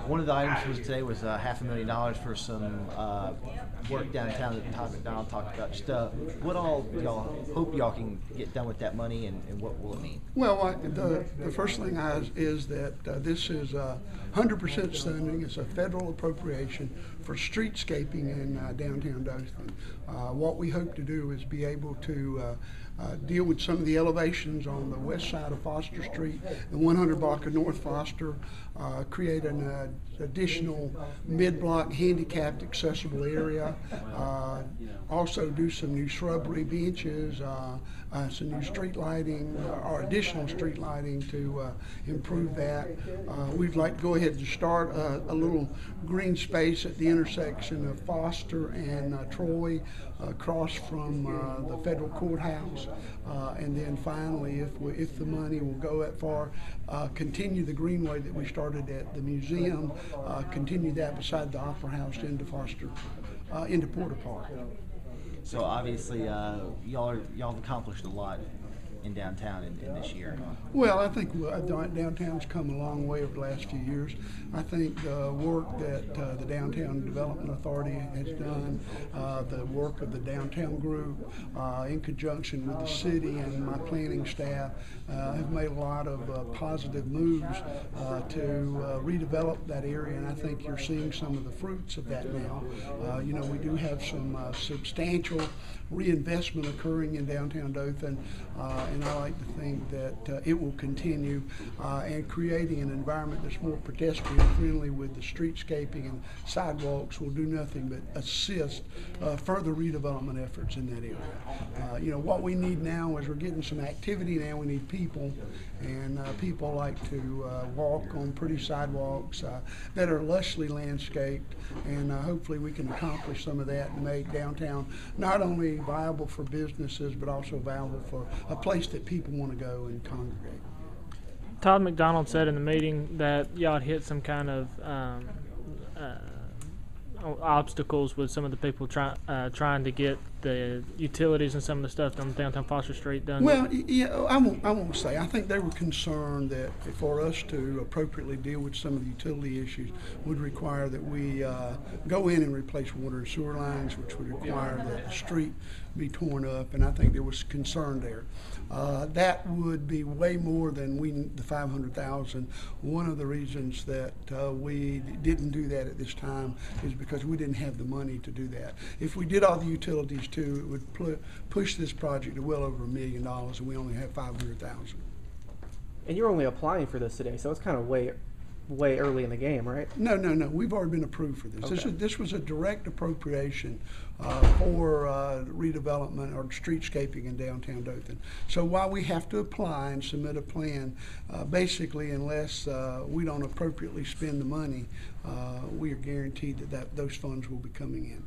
One of the items was today was $500,000 for some work downtown that Todd McDonald talked about. Just what all y'all hope y'all can get done with that money, and what will it mean? Well, the first thing is that this is 100% funding. It's a federal appropriation for streetscaping in downtown Dothan. What we hope to do is be able to deal with some of the elevations on the west side of Foster Street, the 100 block of North Foster, create an additional mid-block handicapped accessible area, also do some new shrubbery benches, some new street lighting or additional street lighting to improve that. We'd like to go ahead and start a little green space at the intersection of Foster and Troy, across from the federal courthouse, and then finally, if the money will go that far, continue the greenway that we started at the museum, continue that beside the Opera House into Foster, into Porter Park. So obviously, y'all have accomplished a lot in downtown in this year. Well, I think downtown's come a long way over the last few years. I think the work that the Downtown Development Authority has done, the work of the downtown group, in conjunction with the city and my planning staff, have made a lot of positive moves to redevelop that area, and I think you're seeing some of the fruits of that now. You know, we do have some substantial reinvestment occurring in downtown Dothan, and I like to think that it will continue, and creating an environment that's more pedestrian friendly with the streetscaping and sidewalks will do nothing but assist further redevelopment efforts in that area. You know, what we need now is we're getting some activity now. We need people, and people like to walk on pretty sidewalks that are lushly landscaped, and hopefully we can accomplish some of that and make downtown not only viable for businesses but also viable for a place that people want to go and congregate. Todd McDonald said in the meeting that y'all had hit some kind of obstacles with some of the people trying to get the utilities and some of the stuff on downtown Foster Street done. Well, yeah, I won't say. I think they were concerned that for us to appropriately deal with some of the utility issues would require that we go in and replace water and sewer lines, which would require that the street be torn up, and I think there was concern there. That would be way more than the $500,000. One of the reasons that we didn't do that at this time is because we didn't have the money to do that. If we did all the utilities too, it would push this project to well over $1 million, and we only have $500,000. And you're only applying for this today, so it's kind of way early in the game, right? No. We've already been approved for this. Okay. This was a direct appropriation for redevelopment or streetscaping in downtown Dothan. So while we have to apply and submit a plan, basically unless we don't appropriately spend the money, we are guaranteed that those funds will be coming in.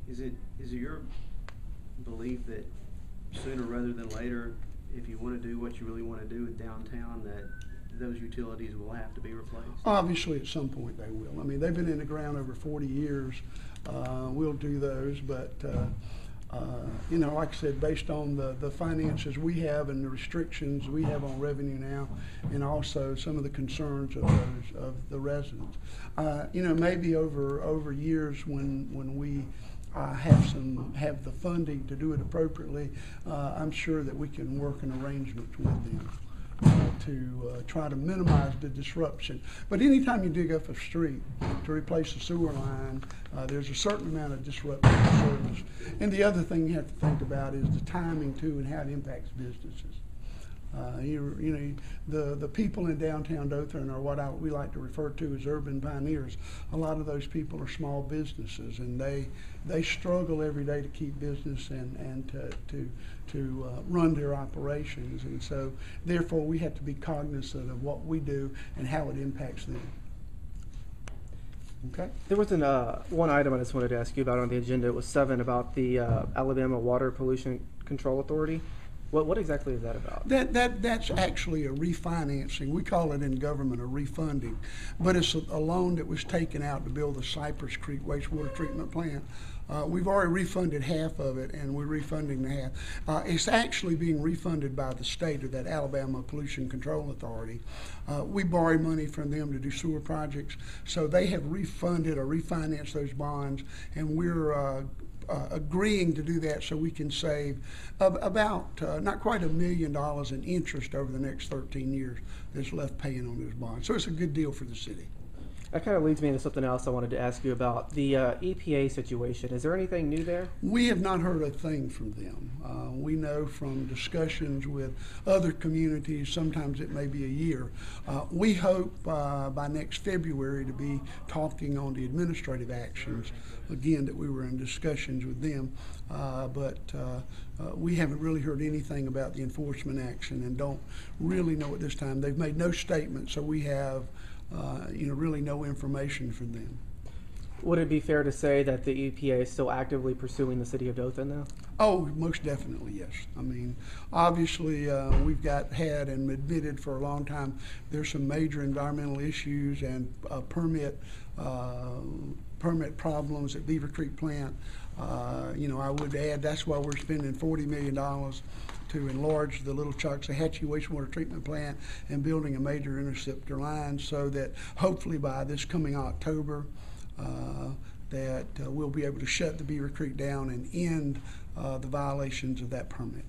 Is it your belief that sooner rather than later, if you want to do what you really want to do with downtown, that those utilities will have to be replaced? Obviously, at some point they will. I mean, they've been in the ground over 40 years. We'll do those, but you know, like I said, based on the finances we have and the restrictions we have on revenue now, and also some of the concerns of the residents, you know, maybe over years when we have the funding to do it appropriately, I'm sure that we can work an arrangement with them to try to minimize the disruption. But anytime you dig up a street to replace a sewer line, there's a certain amount of disruption to service. And the other thing you have to think about is the timing too, and how it impacts businesses. You know, the people in downtown Dothan are what we like to refer to as urban pioneers. A lot of those people are small businesses, and they struggle every day to keep business and to run their operations. And so, therefore, we have to be cognizant of what we do and how it impacts them. Okay. There was one item I just wanted to ask you about on the agenda. It was 7 about the Alabama Water Pollution Control Authority. What exactly is that about? That's actually a refinancing. We call it in government a refunding, but it's a loan that was taken out to build the Cypress Creek wastewater treatment plant. We've already refunded half of it, and we're refunding the half. It's actually being refunded by the state, or that Alabama Pollution Control Authority. We borrow money from them to do sewer projects, so they have refunded or refinanced those bonds, and we're agreeing to do that so we can save about not quite $1 million in interest over the next 13 years that's left paying on those bonds. So it's a good deal for the city. That kind of leads me into something else I wanted to ask you about, the EPA situation. Is there anything new there? We have not heard a thing from them. We know from discussions with other communities, sometimes it may be a year. We hope by next February to be talking on the administrative actions, again, that we were in discussions with them. But we haven't really heard anything about the enforcement action and don't really know at this time. They've made no statement, so we have really no information from them. Would it be fair to say that the EPA is still actively pursuing the city of Dothan now? Oh, most definitely, yes. I mean, obviously, we've had and admitted for a long time there's some major environmental issues and permit problems at Beaver Creek plant. I would add that's why we're spending $40 million to enlarge the Little Choctahatchee wastewater treatment plant and building a major interceptor line, so that hopefully by this coming October that we'll be able to shut the Beaver Creek down and end the violations of that permit.